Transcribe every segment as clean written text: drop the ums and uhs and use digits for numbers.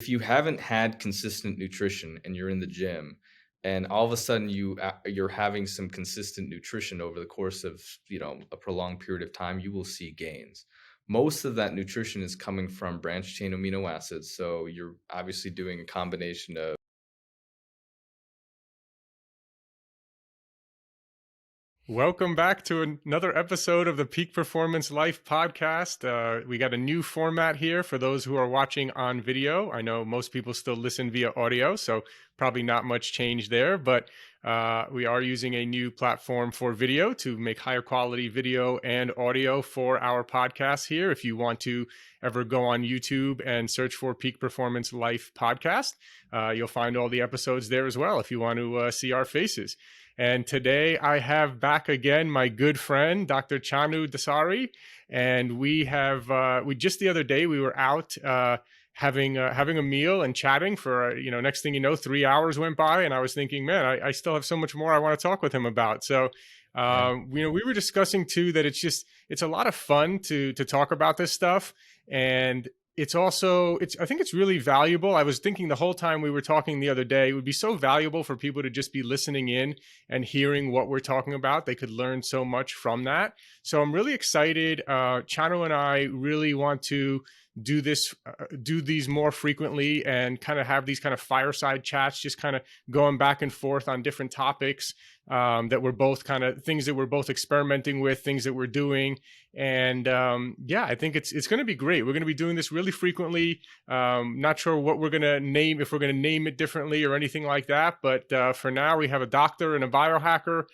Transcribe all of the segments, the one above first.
if you haven't had consistent nutrition and you're in the gym and all of a sudden you're having some consistent nutrition over the course of, a prolonged period of time, you will see gains. Most of that nutrition is coming from branched chain amino acids. So you're obviously doing a combination of. Welcome back to another episode of the Peak Performance Life podcast. We got a new format here for those who are watching on video. I know most people still listen via audio, so probably not much change there, but we are using a new platform for video to make higher quality video and audio for our podcast here. If you want to ever go on YouTube and search for Peak Performance Life podcast, you'll find all the episodes there as well if you want to see our faces. And today I have back again my good friend, Dr. Chanu Dasari. And we just the other day, we were out having a meal and chatting for, next thing you know, 3 hours went by. And I was thinking, man, I still have so much more I want to talk with him about. So, we were discussing too that it's a lot of fun to talk about this stuff. And I think it's really valuable. I was thinking the whole time we were talking the other day, it would be so valuable for people to just be listening in and hearing what we're talking about. They could learn so much from that. So I'm really excited. Chano and I really want to do these more frequently and kind of have these kind of fireside chats, just kind of going back and forth on different topics that we're both things that we're both experimenting with, things that we're doing. And I think it's going to be great. We're going to be doing this really frequently. Not sure what we're going to name, if we're going to name it differently or anything like that. But for now, we have a doctor and a biohacker.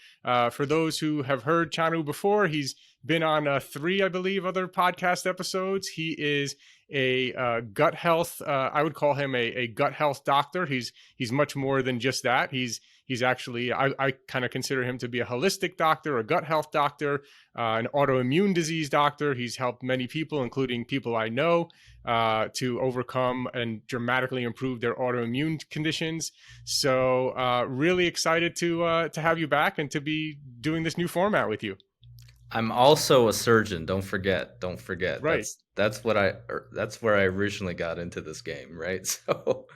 For those who have heard Chanu before, he's been on 3, I believe, other podcast episodes. He is a gut health. I would call him a gut health doctor. He's much more than just that. He's actually, I kind of consider him to be a holistic doctor, a gut health doctor, an autoimmune disease doctor. He's helped many people, including people I know, to overcome and dramatically improve their autoimmune conditions. So really excited to have you back and to be doing this new format with you. I'm also a surgeon. Don't forget. Right. That's where I originally got into this game, right? So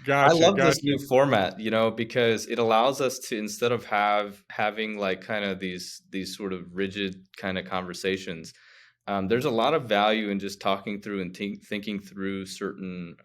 Gotcha, I love this new format, because it allows us to, instead of having like kind of these sort of rigid kind of conversations, there's a lot of value in just talking through and thinking through certain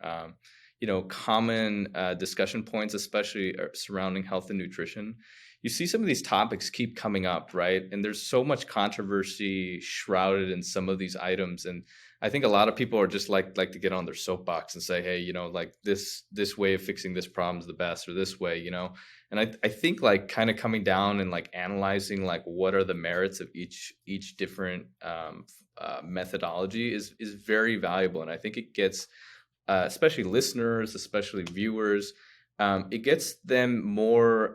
common discussion points, especially surrounding health and nutrition. You see some of these topics keep coming up, right? And there's so much controversy shrouded in some of these items. And I think a lot of people are just like to get on their soapbox and say, hey, like this way of fixing this problem is the best, or this way, And I think like kind of coming down and like analyzing like what are the merits of each different methodology is very valuable. And I think it gets especially listeners, especially viewers, it gets them more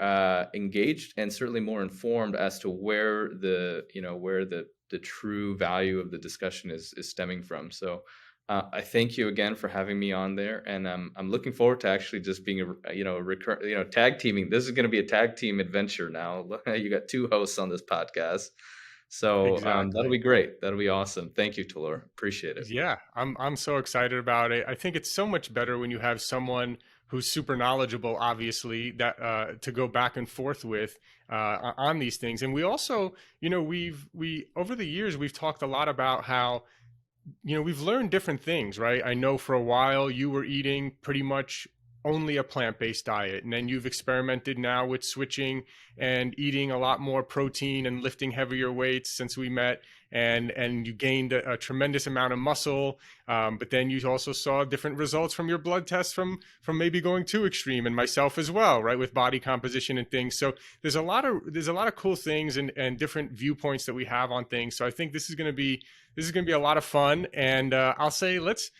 engaged and certainly more informed as to where the true value of the discussion is stemming from. So I thank you again for having me on there, and I'm looking forward to actually just being tag teaming. This is going to be a tag team adventure now. You got 2 hosts on this podcast. So Exactly. That'll be great. That'll be awesome. Thank you, Talor. Appreciate it. Yeah, I'm so excited about it. I think it's so much better when you have someone who's super knowledgeable, obviously, that to go back and forth with on these things. And we also, we over the years, we've talked a lot about how, we've learned different things, right? I know for a while you were eating pretty much only a plant-based diet, and then you've experimented now with switching and eating a lot more protein and lifting heavier weights since we met, and you gained a tremendous amount of muscle, but then you also saw different results from your blood tests from maybe going too extreme, and myself as well, right, with body composition and things. So there's a lot of cool things and different viewpoints that we have on things. So I think this is going to be a lot of fun, and I'll say let's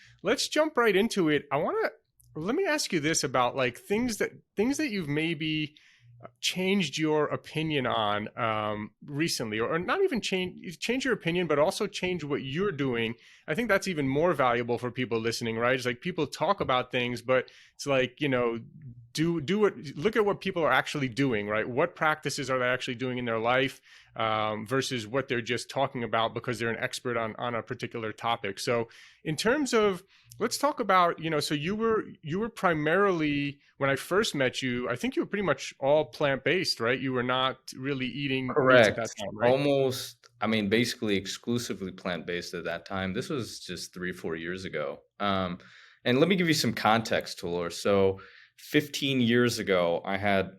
jump right into it. Let me ask you this about like things that you've maybe changed your opinion on recently, or not even change your opinion, but also change what you're doing. I think that's even more valuable for people listening, right? It's like people talk about things, but it's like, look at what people are actually doing, right? What practices are they actually doing in their life versus what they're just talking about because they're an expert on a particular topic. So in terms of Let's talk about, so you were primarily, when I first met you, I think you were pretty much all plant-based, right? You were not really eating meats at that Correct. time, right? Almost, I mean, basically exclusively plant-based at that time. This was just 3, 4 years ago. And let me give you some context, Tulor. So 15 years ago, I've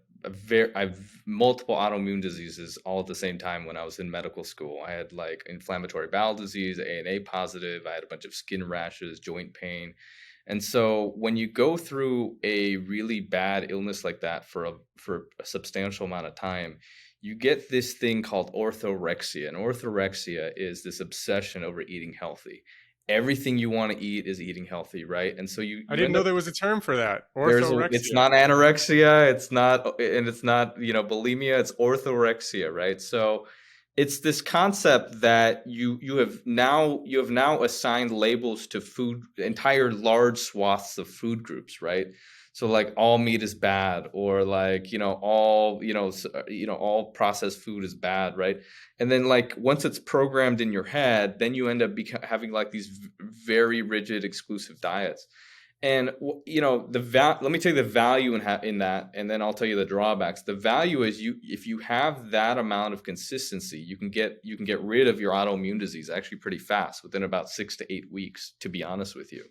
multiple autoimmune diseases all at the same time when I was in medical school. I had like inflammatory bowel disease, ANA positive. I had a bunch of skin rashes, joint pain. And so when you go through a really bad illness like that for a substantial amount of time, you get this thing called orthorexia. And orthorexia is this obsession over eating healthy. Everything you want to eat is eating healthy, right? And so you I you didn't end up know there was a term for that. it's Orthorexia. not anorexia, it's not, bulimia, it's orthorexia, right? So it's this concept that you have now assigned labels to food, entire large swaths of food groups, right? So like all meat is bad, or like, all processed food is bad, right? And then like once it's programmed in your head, then you end up having like these very rigid exclusive diets. And let me tell you the value in that, and then I'll tell you the drawbacks. The value is, if you have that amount of consistency, you can get rid of your autoimmune disease actually pretty fast, within about 6 to 8 weeks, to be honest with you.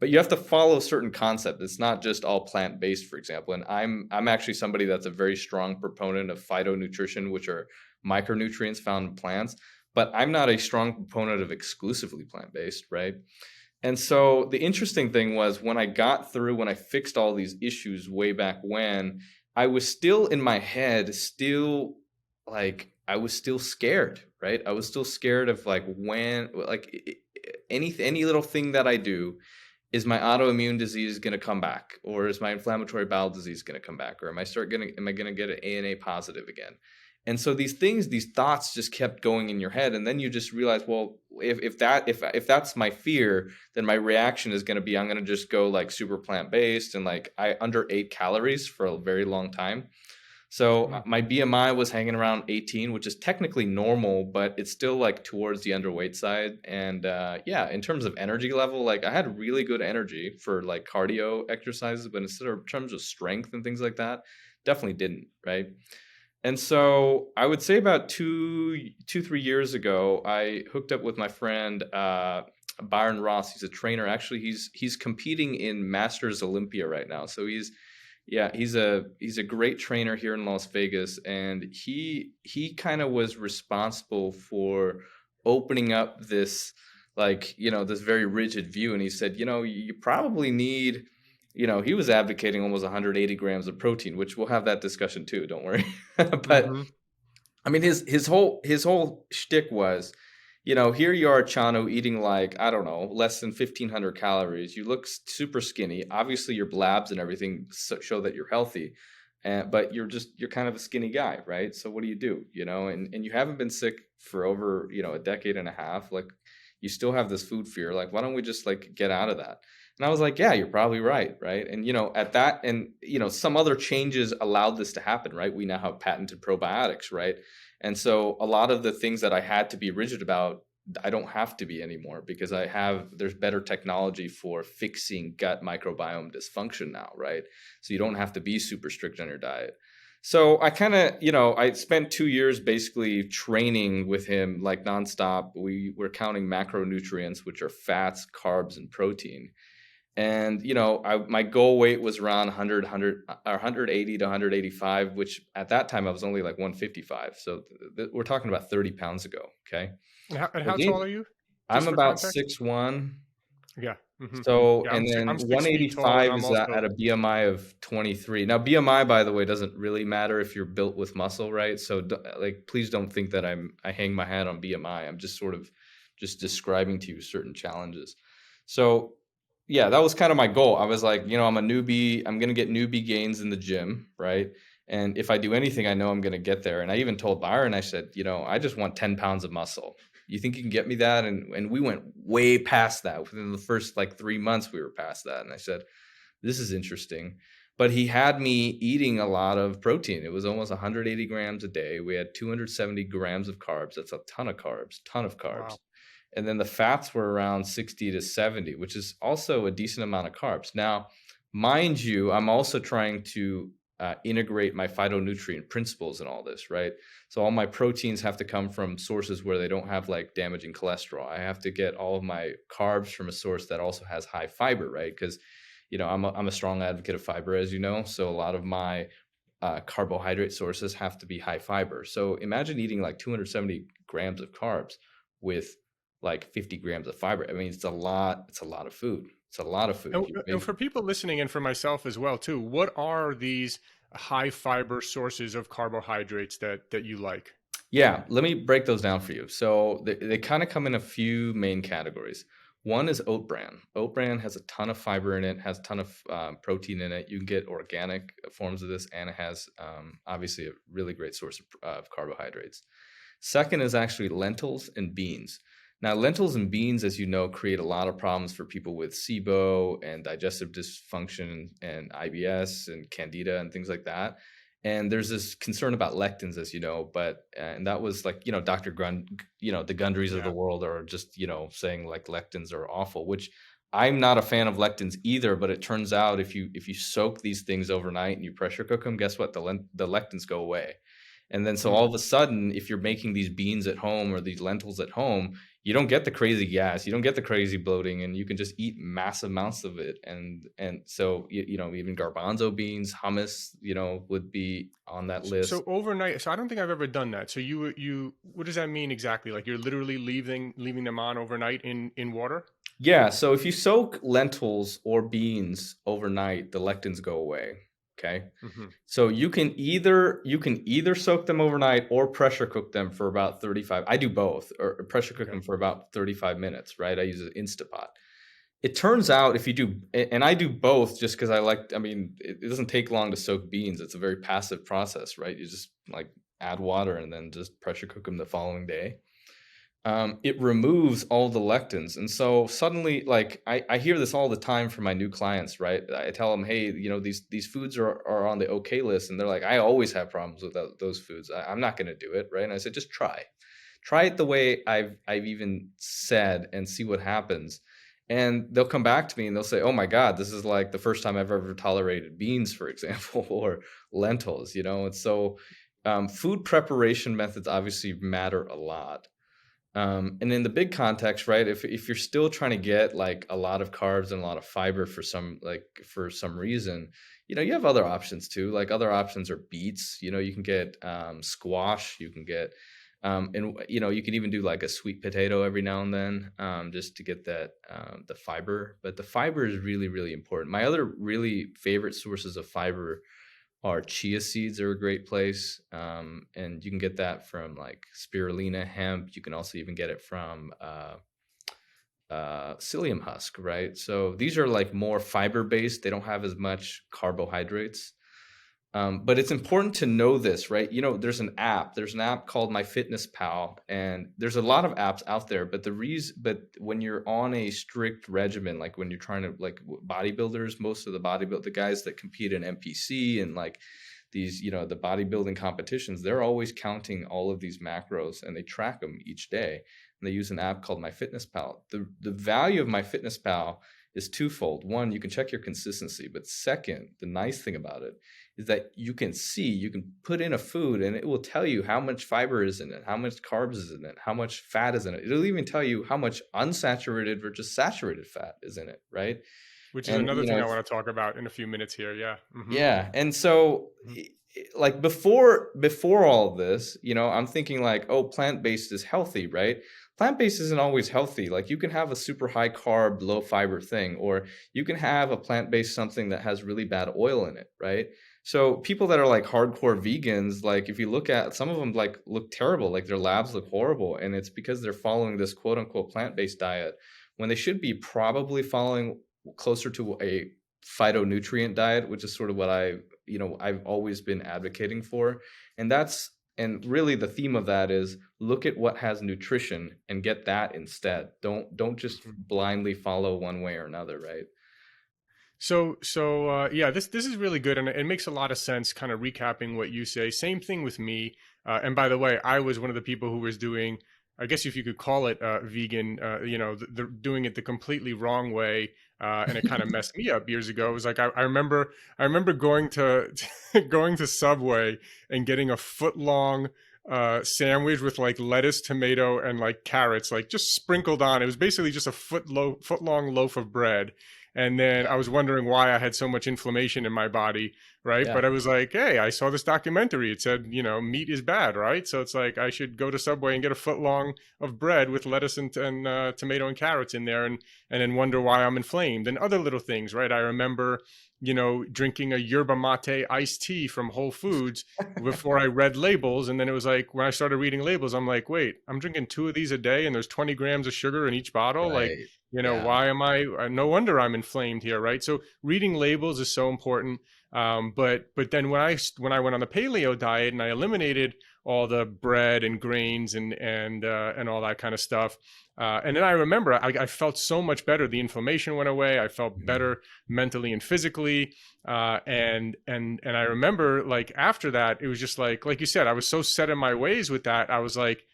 But you have to follow certain concepts. It's not just all plant-based, for example. And I'm actually somebody that's a very strong proponent of phytonutrition, which are micronutrients found in plants. But I'm not a strong proponent of exclusively plant-based, right? And so the interesting thing was, when I fixed all these issues way back when, I was still in my head, still like, I was still scared, right? I was still scared of like, when, like, any little thing that I do, is my autoimmune disease going to come back, or is my inflammatory bowel disease going to come back, or am I going to get an ANA positive again? And so these thoughts just kept going in your head, and then you just realize, well, if that's my fear, then my reaction is going to be, I'm going to just go like super plant based, and like I under ate calories for a very long time. So Mm. my BMI was hanging around 18, which is technically normal, but it's still like towards the underweight side. And yeah, in terms of energy level, like I had really good energy for like cardio exercises, but in terms of strength and things like that, definitely didn't, right? And so I would say about 3 years ago, I hooked up with my friend Byron Ross. He's a trainer. Actually, he's competing in Masters Olympia right now. So he's a great trainer here in Las Vegas, and he kind of was responsible for opening up this, like, this very rigid view. And he said, you probably need, he was advocating almost 180 grams of protein, which we'll have that discussion too, don't worry. But Hmm. I mean, his whole shtick was, here you are, Chano, eating like, I don't know, less than 1,500 calories. You look super skinny. Obviously, your blabs and everything show that you're healthy, but you're kind of a skinny guy, right? So what do you do? And you haven't been sick for over, a decade and a half. Like, you still have this food fear. Like, why don't we just like get out of that? And I was like, yeah, you're probably right, right? And at that, and some other changes allowed this to happen, right? We now have patented probiotics, right? And so a lot of the things that I had to be rigid about, I don't have to be anymore, because there's better technology for fixing gut microbiome dysfunction now, right? So you don't have to be super strict on your diet. So I kind of, I spent 2 years basically training with him like nonstop. We were counting macronutrients, which are fats, carbs, and protein. And my goal weight was around 100, or 180 to 185, which at that time I was only like 155. So we're talking about 30 pounds ago. Okay. And I how tall gained, are you? I'm Just for about context. 6'1". Yeah. Hmm. So, Yeah. and then I'm 6 feet tall, and 185 I'm is at also. a BMI of 23. Now, BMI, by the way, doesn't really matter if you're built with muscle, right? So, like, please don't think that I hang my hat on BMI. I'm just sort of just describing to you certain challenges. So, yeah, that was kind of my goal. I was like, I'm a newbie. I'm going to get newbie gains in the gym, right? And if I do anything, I know I'm going to get there. And I even told Byron, I said, I just want 10 pounds of muscle. You think you can get me that? And we went way past that. Within the first like 3 months, we were past that. And I said, this is interesting. But he had me eating a lot of protein. It was almost 180 grams a day. We had 270 grams of carbs. That's a ton of carbs, ton of carbs. Wow. And then the fats were around 60 to 70, which is also a decent amount of carbs. Now, mind you, I'm also trying to integrate my phytonutrient principles in all this, right? So all my proteins have to come from sources where they don't have like damaging cholesterol. I have to get all of my carbs from a source that also has high fiber, right? Because I'm a strong advocate of fiber, as you know. So a lot of my carbohydrate sources have to be high fiber. So imagine eating like 270 grams of carbs with like 50 grams of fiber. I mean, it's a lot. It's a lot of food. It's a lot of food. And for people listening and for myself as well too, what are these high fiber sources of carbohydrates that you like? Yeah, let me break those down for you. So they kind of come in a few main categories. One is oat bran. Oat bran has a ton of fiber in it, has a ton of protein in it. You can get organic forms of this, and it has obviously a really great source of carbohydrates. Second is actually lentils and beans. Now, lentils and beans, as you know, create a lot of problems for people with SIBO and digestive dysfunction and IBS and candida and things like that. And there's this concern about lectins, as you know, and that was like, Dr. The Gundrys of the Yeah. world are just, saying like lectins are awful, which I'm not a fan of lectins either. But it turns out if you soak these things overnight and you pressure cook them, guess what? The lectins go away. And then so all Mm. of a sudden, if you're making these beans at home or these lentils at home, you don't get the crazy gas, you don't get the crazy bloating, and you can just eat massive amounts of it. And so even garbanzo beans, hummus, would be on that So list. overnight, so I don't think I've ever done that. So you what does that mean exactly? Like you're literally leaving them on overnight in water? Yeah, so if you soak lentils or beans overnight, the lectins go away. Okay. Hmm. So you can either soak them overnight or pressure cook them for about 35. I do both, or pressure cook Okay. them for about 35 minutes, right? I use an Instapot. It turns out if you do, and I do both just because I mean, it doesn't take long to soak beans. It's a very passive process, right? You just like add water and then just pressure cook them the following day. It removes all the lectins. And so suddenly, like I hear this all the time from my new clients, right? I tell them, hey, these foods are on the okay list. And they're like, I always have problems with those foods. I'm not going to do it. Right. And I said, just try it the way I've even said and see what happens. And they'll come back to me and they'll say, oh my God, this is like the first time I've ever tolerated beans, for example, or lentils, And so food preparation methods obviously matter a lot. And in the big context, right? If you're still trying to get like a lot of carbs and a lot of fiber for some reason, you have other options too. Like other options are beets. You can get squash. You can get and you can even do like a sweet potato every now and then, just to get that the fiber. But the fiber is really really important. My other really favorite sources of fiber are chia seeds are a great place. And you can get that from like spirulina, hemp. You can also even get it from psyllium husk, right? So these are like more fiber based. They don't have as much carbohydrates. But it's important to know this, right? There's an app. There's an app called MyFitnessPal, and there's a lot of apps out there. But when you're on a strict regimen, like when you're trying to like bodybuilders, most of the guys that compete in NPC and like these, the bodybuilding competitions, they're always counting all of these macros and they track them each day. And they use an app called MyFitnessPal. The value of MyFitnessPal is twofold. One, you can check your consistency, but second, the nice thing about it is that you can put in a food and it will tell you how much fiber is in it, how much carbs is in it, how much fat is in it. It'll even tell you how much unsaturated versus saturated fat is in it, right? Which is And another thing I want to talk about in a few minutes here. Yeah. Hmm. yeah, and so like before all of this, I'm thinking like, oh, plant-based is healthy, right? Plant-based isn't always healthy. Like you can have a super high carb, low fiber thing, or you can have a plant-based something that has really bad oil in it, right? So people that are like hardcore vegans, like if you look at some of them like look terrible, like their labs look horrible, and it's because they're following this quote unquote plant-based diet when they should be probably following closer to a phytonutrient diet, which is sort of what I've always been advocating for. And really the theme of that is look at what has nutrition and get that instead. Don't just Hmm. blindly follow one way or another, right? So yeah, this is really good, and it makes a lot of sense. Kind of recapping what you say. Same thing with me. And by the way, I was one of the people who was doing I guess if you could call it vegan, doing it the completely wrong way. And it kind of messed me up years ago. It was like I remember going to going to Subway and getting a foot long sandwich with like lettuce, tomato, and like carrots, like just sprinkled on. It was basically just a foot long loaf of bread. And then I was wondering why I had so much inflammation in my body, right? Yeah. But I was like, hey, I saw this documentary. It said, meat is bad, right? So it's like I should go to Subway and get a foot long of bread with lettuce and tomato and carrots in there, and then wonder why I'm inflamed and other little things, right? I remember, drinking a yerba mate iced tea from Whole Foods before I read labels. And then it was like, when I started reading labels, I'm like, wait, I'm drinking 2 of these a day and there's 20 grams of sugar in each bottle. Like, Right. Yeah. why am no wonder I'm inflamed here, right? So reading labels is so important. But then when I went on the paleo diet and I eliminated all the bread and grains and all that kind of stuff, and then I remember I felt so much better. The inflammation went away. I felt Mhm. better mentally and physically. And I remember, like, after that, it was just like you said, I was so set in my ways with that. I was like,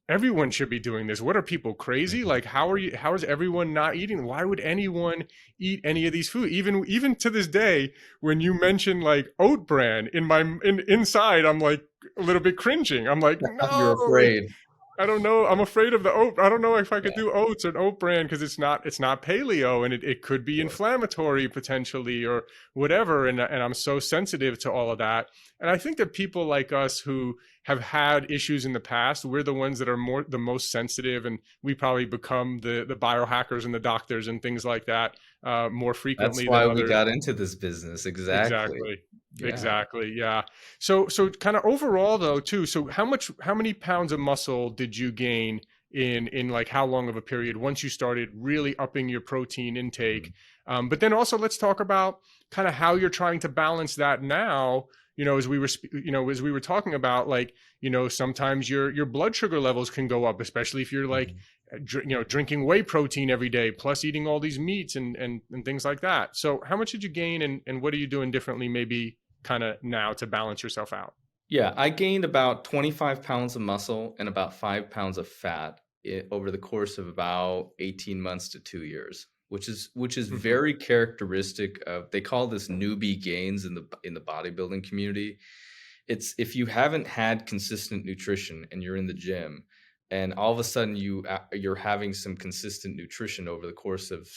everyone should be doing this. What are people crazy? Mhm. Like, how is everyone not eating? Why would anyone eat any of these food? Even to this day, when you mention like oat bran inside, I'm like a little bit cringing. I'm like, You're no, afraid. I don't know. I'm afraid of the oat. I don't know if I could Yeah, do oats or an oat bran because it's not paleo, and it could of be course. inflammatory potentially or whatever. And I'm so sensitive to all of that. And I think that people like us who have had issues in the past, we're the ones that are the most sensitive, and we probably become the biohackers and the doctors and things like that more That's frequently than why we others. got into this business. Exactly. Exactly. Yeah. Exactly. Yeah. So kind of overall though too. So how many pounds of muscle did you gain in like how long of a period once you started really upping your protein intake? Mhm. But then also let's talk about kind of how you're trying to balance that now. As we were talking about, like, sometimes your blood sugar levels can go up, especially if you're like, Mhm. drinking whey protein every day, plus eating all these meats and things like that. So how much did you gain, and what are you doing differently, maybe kind of now to balance yourself out? Yeah, I gained about 25 pounds of muscle and about 5 pounds of fat over the course of about 18 months to 2 years, which is Hmm. very characteristic of. They call this newbie gains in the bodybuilding community. It's if you haven't had consistent nutrition and you're in the gym, and all of a sudden you're having some consistent nutrition over the course of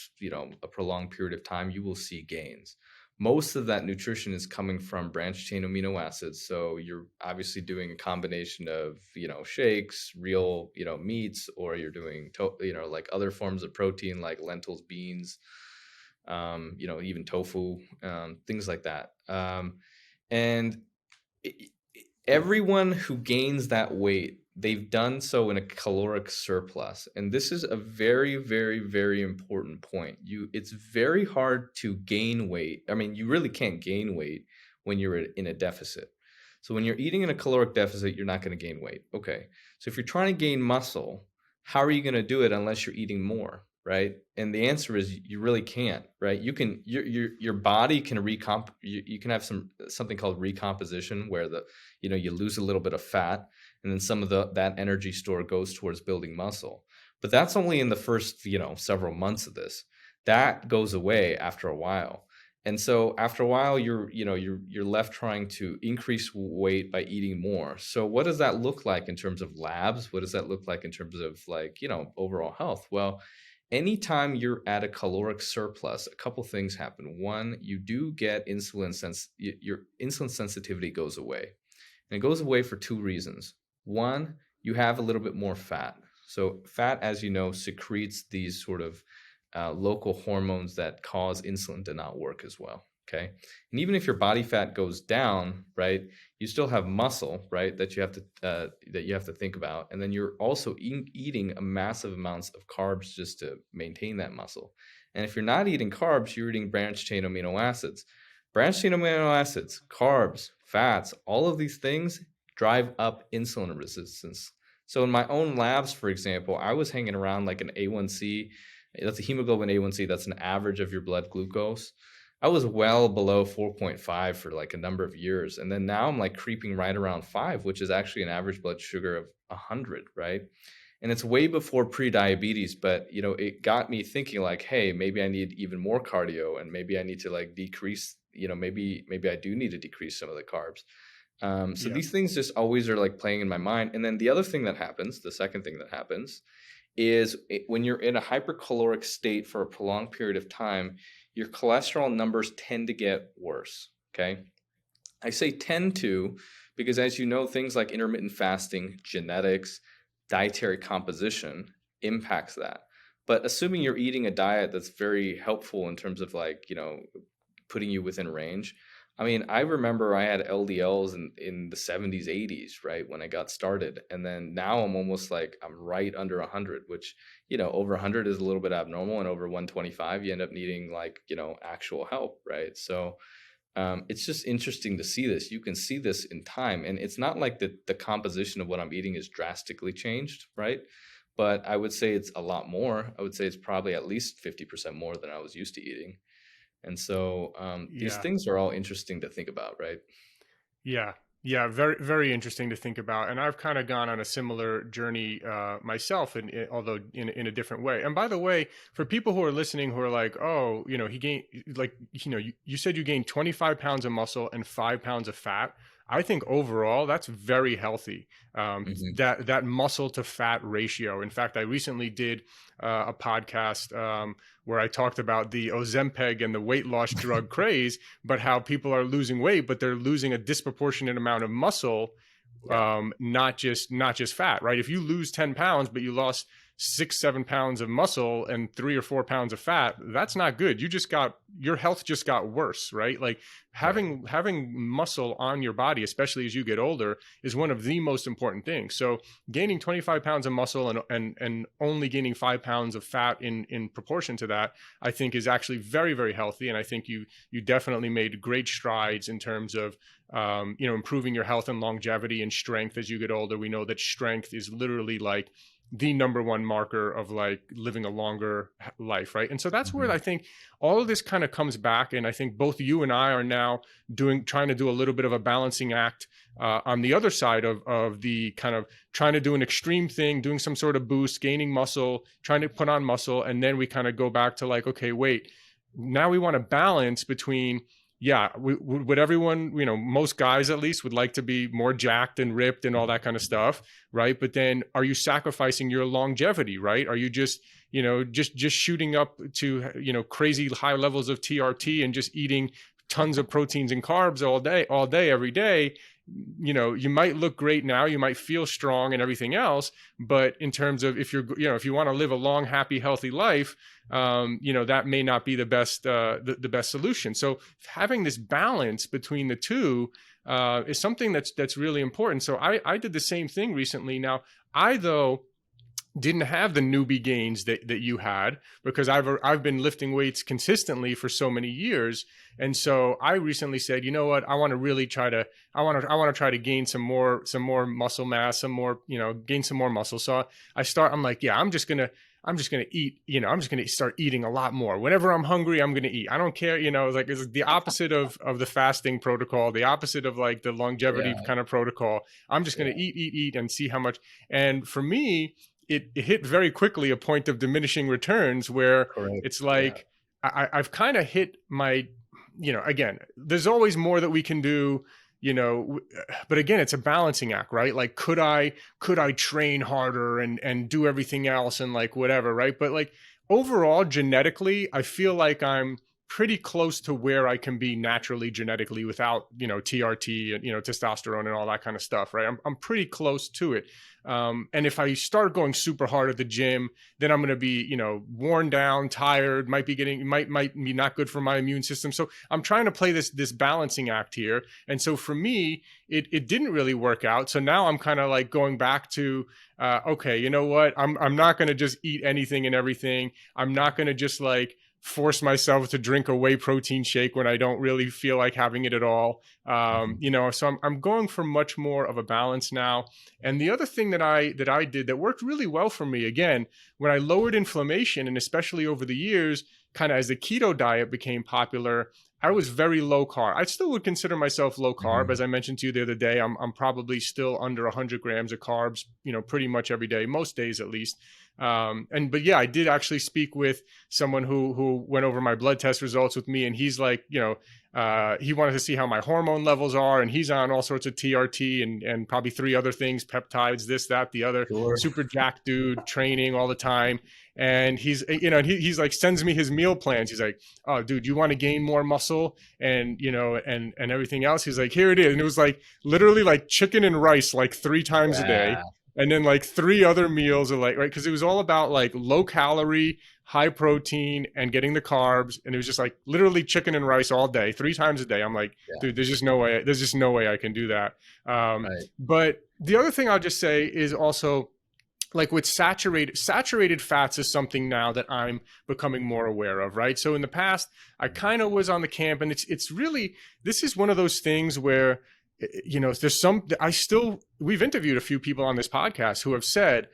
a prolonged period of time, you will see gains. Most of that nutrition is coming from branched chain amino acids. So you're obviously doing a combination of, shakes, real, meats, or you're doing, like other forms of protein like lentils, beans, even tofu, things like that. And i- everyone who gains that weight, they've done so in a caloric surplus. And this is a very, very, very important point. It's very hard to gain weight. I mean, you really can't gain weight when you're in a deficit. So when you're eating in a caloric deficit, you're not going to gain weight. Okay. So if you're trying to gain muscle, how are you going to do it unless you're eating more? Right. And the answer is you really can't. Right. Your body can you can have something called recomposition, where you lose a little bit of fat, and then some of that energy store goes towards building muscle. But that's only in the first several months of this. That goes away after a while. And so after a while, you're left trying to increase weight by eating more. So what does that look like in terms of labs? What does that look like in terms of, like, overall health? Well, anytime you're at a caloric surplus, a couple things happen. One, you do get your insulin sensitivity goes away. And it goes away for two reasons. One, you have a little bit more fat. So fat, as you know, secretes these sort of local hormones that cause insulin to not work as well. Okay. And even if your body fat goes down, right, you still have muscle, right, that you have to think about. And then you're also eating a massive amounts of carbs just to maintain that muscle. And if you're not eating carbs, you're eating branched chain amino acids. Branched chain amino acids, carbs, fats, all of these things drive up insulin resistance. So in my own labs, for example, I was hanging around like an A1C. That's a hemoglobin A1C. That's an average of your blood glucose. I was well below 4.5 for like a number of years. And then now I'm like creeping right around 5, which is actually an average blood sugar of 100, right? And it's way before pre-diabetes, but it got me thinking like, hey, maybe I need even more cardio, and maybe I need to like decrease, maybe I do need to decrease some of the carbs. So Yeah. these things just always are like playing in my mind. And then the other thing that happens, the second thing that happens, is when you're in a hypercaloric state for a prolonged period of time, your cholesterol numbers tend to get worse. Okay. I say tend to because, as you know, things like intermittent fasting, genetics, dietary composition impacts that. But assuming you're eating a diet that's very helpful in terms of like, putting you within range. I mean, I remember I had LDLs in the 70s, 80s, right, when I got started. And then now I'm almost like I'm right under 100, which, over 100 is a little bit abnormal. And over 125, you end up needing like, actual help, right? So it's just interesting to see this. You can see this in time. And it's not like the composition of what I'm eating is drastically changed, right? But I would say it's a lot more. I would say it's probably at least 50% more than I was used to eating. And so these Yeah. things are all interesting to think about, right? Yeah. Yeah, very, very interesting to think about. And I've kind of gone on a similar journey myself, although in a different way. And by the way, for people who are listening who are like, oh, he gained, like, you said you gained 25 pounds of muscle and 5 pounds of fat. I think overall that's very healthy. Hmm. That muscle to fat ratio. In fact, I recently did a podcast where I talked about the Ozempic and the weight loss drug craze, but how people are losing weight, but they're losing a disproportionate amount of muscle, Yeah, not just fat, right? If you lose 10 pounds, but you lost 6, 7 pounds of muscle and 3 or 4 pounds of fat, that's not good. Your health just got worse, right? Like right. having muscle on your body, especially as you get older, is one of the most important things. So gaining 25 pounds of muscle and only gaining 5 pounds of fat in proportion to that, I think is actually very, very healthy. And I think you definitely made great strides in terms of improving your health and longevity and strength as you get older. We know that strength is literally like the number one marker of like living a longer life, right? And so that's where Hmm. I think all of this kind of comes back. And I think both you and I are now trying to do a little bit of a balancing act on the other side of the kind of trying to do an extreme thing, doing some sort of boost, gaining muscle, trying to put on muscle, and then we kind of go back to like, okay, wait, now we want to balance between, yeah, would everyone, most guys at least would like to be more jacked and ripped and all that kind of stuff, right? But then are you sacrificing your longevity, right? Are you just, just shooting up to, crazy high levels of TRT and just eating tons of proteins and carbs all day, every day? You might look great now, you might feel strong and everything else, but in terms of if if you want to live a long, happy, healthy life, that may not be the best the best solution. So having this balance between the two is something that's really important. So I did the same thing recently. Now though didn't have the newbie gains that you had, because I've been lifting weights consistently for so many years. And so I recently said, you know what, I want to try to gain some more muscle mass, gain some more muscle. So I'm like, yeah, I'm just gonna eat, I'm just gonna start eating a lot more. Whenever I'm hungry, I'm gonna eat. I don't care, it's the opposite of the fasting protocol, the opposite of like the longevity Yeah, kind of protocol. I'm just gonna yeah, eat and see how much. And for me, it hit very quickly a point of diminishing returns where correct. it's Yeah. like I've kind of hit my, again, there's always more that we can do, but again, it's a balancing act, right? Like, could I train harder and do everything else and like whatever, right? But like overall, genetically, I feel like I'm pretty close to where I can be naturally genetically without, TRT and, testosterone and all that kind of stuff, right? I'm pretty close to it. And if I start going super hard at the gym, then I'm going to be, worn down, tired, might be not good for my immune system. So I'm trying to play this balancing act here. And so for me, it didn't really work out. So now I'm kind of like going back to, okay, you know what? I'm not going to just eat anything and everything. I'm not going to just like force myself to drink a whey protein shake when I don't really feel like having it at all. Mhm. So I'm going for much more of a balance now. And the other thing that I did that worked really well for me, again, when I lowered inflammation, and especially over the years, kind of as the keto diet became popular, I was very low carb. I still would consider myself low carb. Mhm. As I mentioned to you the other day, I'm probably still under 100 grams of carbs, pretty much every day, most days at least. But yeah, I did actually speak with someone who went over my blood test results with me, and he's like, he wanted to see how my hormone levels are, and he's on all sorts of TRT and probably 3 other things, peptides, this, that, the other, Sure. super jacked dude, training all the time. And he's like, sends me his meal plans. He's like, oh, dude, you want to gain more muscle and, and everything else. He's like, here it is. And it was like literally like chicken and rice, like 3 times a day. Yeah. And then like 3 other meals are like, right. Cause it was all about like low calorie, high protein and getting the carbs. And it was just like literally chicken and rice all day, 3 times a day. I'm like, Yeah. dude, there's just no way I can do that. Right. But the other thing I'll just say is also, like with saturated fats is something now that I'm becoming more aware of, right? So in the past, I kind of was on the camp, and it's really, this is one of those things where, we've interviewed a few people on this podcast who have said,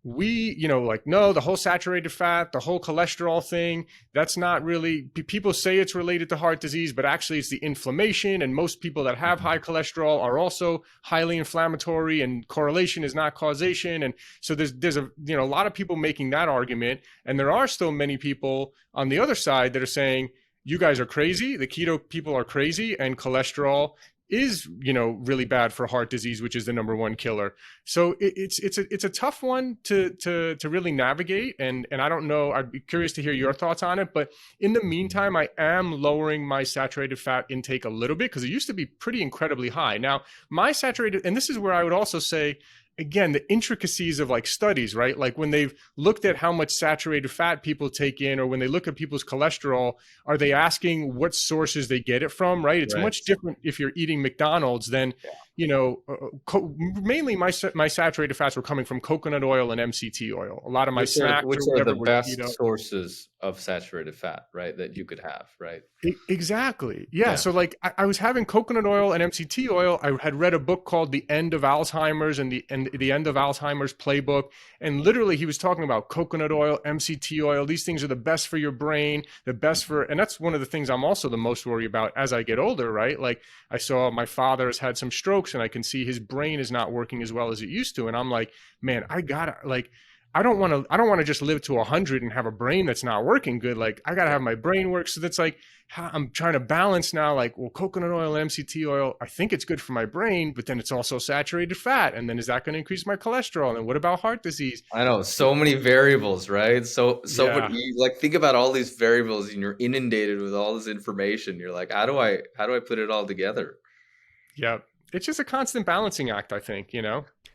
no, the whole saturated fat, the whole cholesterol thing, that's not really, people say it's related to heart disease, but actually it's the inflammation. And most people that have high cholesterol are also highly inflammatory, and correlation is not causation. And so there's a lot of people making that argument. And there are still many people on the other side that are saying, you guys are crazy. The keto people are crazy, and cholesterol is really bad for heart disease, which is the #1 killer. So it's a tough one to really navigate, and I don't know, I'd be curious to hear your thoughts on it. But in the meantime, I am lowering my saturated fat intake a little bit, because it used to be pretty incredibly high. Now my saturated, and this is where I would also say, again, the intricacies of like studies, right? Like when they've looked at how much saturated fat people take in, or when they look at people's cholesterol, are they asking what sources they get it from, right? It's Right. much different if you're eating McDonald's than, mainly my saturated fats were coming from coconut oil and MCT oil. A lot of my snacks Which or are whatever the were best keto. sources of saturated fat, right? That you could have, right? Exactly. Yeah. Yeah. So like I was having coconut oil and MCT oil. I had read a book called The End of Alzheimer's and the End of Alzheimer's playbook. And literally he was talking about coconut oil, MCT oil. These things are the best for your brain, the best for, and that's one of the things I'm also the most worried about as I get older, right? Like I saw my father has had some strokes, and I can see his brain is not working as well as it used to. And I'm like, man, I don't want to just live to 100 and have a brain that's not working good. Like I got to have my brain work. So that's like, I'm trying to balance now, like, well, coconut oil and MCT oil, I think it's good for my brain, but then it's also saturated fat. And then is that going to increase my cholesterol? And what about heart disease? I know, so many variables, right? Yeah. But you like think about all these variables, and you're inundated with all this information. You're like, how do I put it all together? Yeah. It's just a constant balancing act, I think,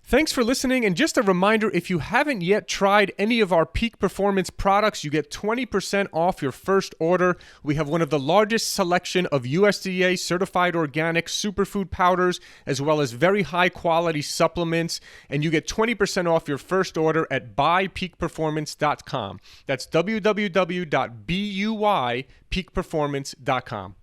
Thanks for listening. And just a reminder, if you haven't yet tried any of our Peak Performance products, you get 20% off your first order. We have one of the largest selection of USDA certified organic superfood powders, as well as very high quality supplements. And you get 20% off your first order at buypeakperformance.com. That's www.buypeakperformance.com.